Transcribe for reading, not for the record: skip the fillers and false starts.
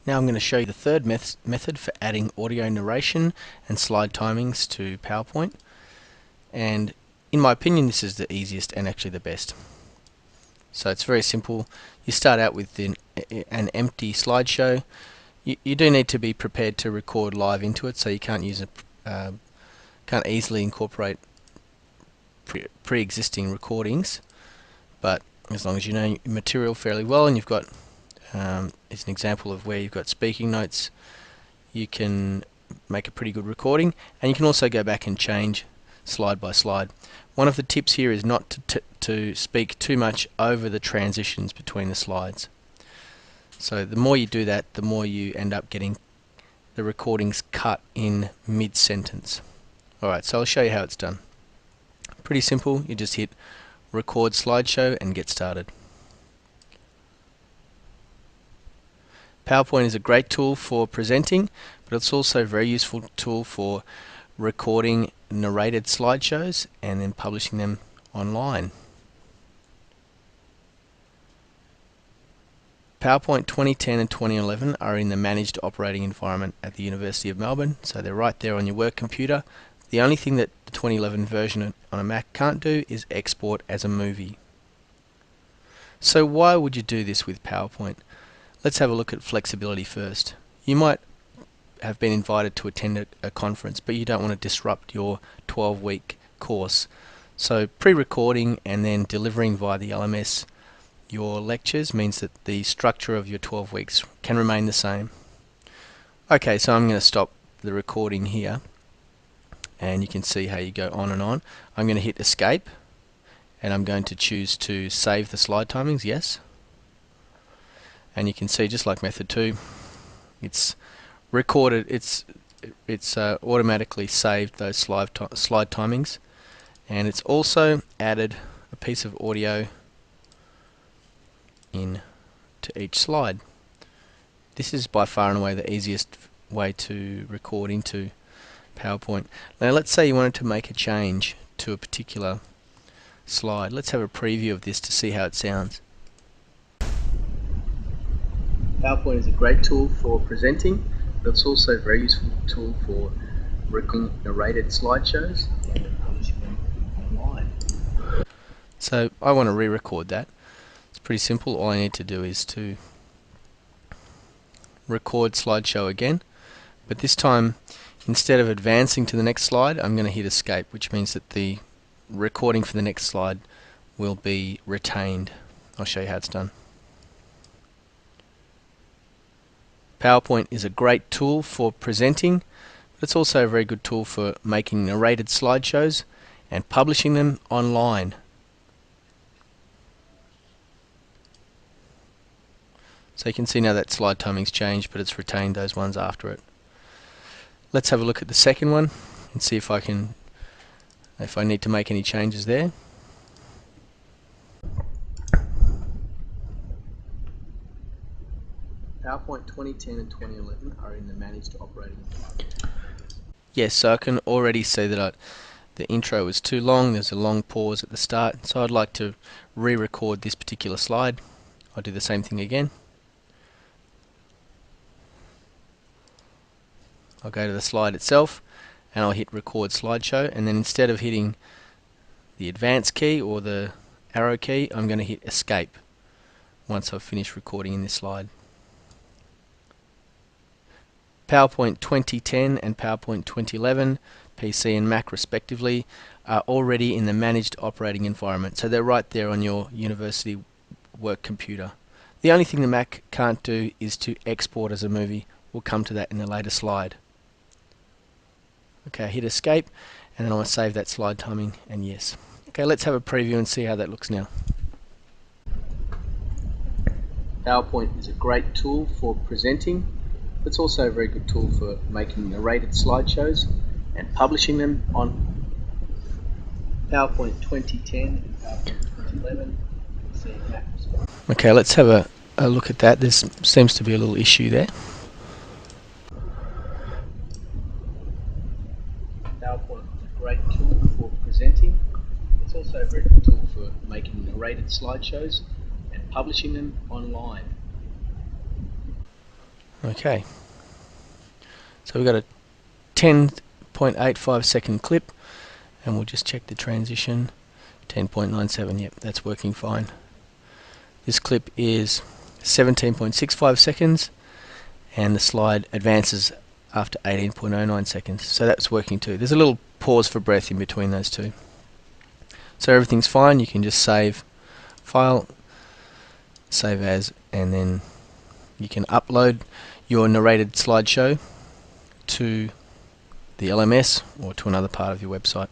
Now I'm going to show you the third method for adding audio narration and slide timings to PowerPoint, and in my opinion this is the easiest and actually the best. So it's very simple. You start out with an empty slideshow. You do need to be prepared to record live into it, so you can't easily incorporate pre-existing recordings, but as long as you know your material fairly well and you've got it's an example of where you've got speaking notes, you can make a pretty good recording, and you can also go back and change slide by slide. One of the tips here is not to speak too much over the transitions between the slides. So the more you do that, the more you end up getting the recordings cut in mid-sentence. Alright, so I'll show you how it's done. Pretty simple. You just hit record slideshow and get started. PowerPoint is a great tool for presenting, but it's also a very useful tool for recording narrated slideshows and then publishing them online. PowerPoint 2010 and 2011 are in the managed operating environment at the University of Melbourne, so they're right there on your work computer. The only thing that the 2011 version on a Mac can't do is export as a movie. So why would you do this with PowerPoint? Let's have a look at flexibility first. You might have been invited to attend a conference, but you don't want to disrupt your 12-week course. So pre-recording and then delivering via the LMS your lectures means that the structure of your 12 weeks can remain the same. Okay, so I'm going to stop the recording here, and you can see how you go on and on. I'm going to hit escape, and I'm going to choose to save the slide timings, yes. And you can see, just like method 2, it's recorded, it's automatically saved those slide timings, and it's also added a piece of audio in to each slide. This is by far and away the easiest way to record into PowerPoint. Now let's say you wanted to make a change to a particular slide. Let's have a preview of this to see how it sounds. PowerPoint is a great tool for presenting, but it's also a very useful tool for recording narrated slideshows and publishing them online. So I want to re-record that. It's pretty simple. All I need to do is to record slideshow again, but this time instead of advancing to the next slide, I'm going to hit escape, which means that the recording for the next slide will be retained. I'll show you how it's done. PowerPoint is a great tool for presenting, but it's also a very good tool for making narrated slideshows and publishing them online. So you can see now that slide timing's changed, but it's retained those ones after it. Let's have a look at the second one and see if I need to make any changes there. PowerPoint 2010 and 2011 are in the managed operating environment. Yes, so I can already see that the intro was too long. There's a long pause at the start, so I'd like to re-record this particular slide. I'll do the same thing again. I'll go to the slide itself and I'll hit record slideshow, and then instead of hitting the advance key or the arrow key, I'm going to hit escape once I've finished recording in this slide. PowerPoint 2010 and PowerPoint 2011, PC and Mac respectively, are already in the managed operating environment, so they're right there on your university work computer. The only thing the Mac can't do is to export as a movie. We'll come to that in a later slide. Okay, I hit escape, and then I want to save that slide timing, and yes. Okay, let's have a preview and see how that looks now. PowerPoint is a great tool for presenting. It's also a very good tool for making narrated slideshows and publishing them on PowerPoint 2010 and PowerPoint 2011. Okay, let's have a look at that. There seems to be a little issue there. PowerPoint is a great tool for presenting. It's also a very good tool for making narrated slideshows and publishing them online. Okay, so we've got a 10.85 second clip, and we'll just check the transition. 10.97, yep, that's working fine. This clip is 17.65 seconds, and the slide advances after 18.09 seconds, so that's working too. There's a little pause for breath in between those two. So everything's fine. You can just save file, save as, and then you can upload your narrated slideshow to the LMS or to another part of your website.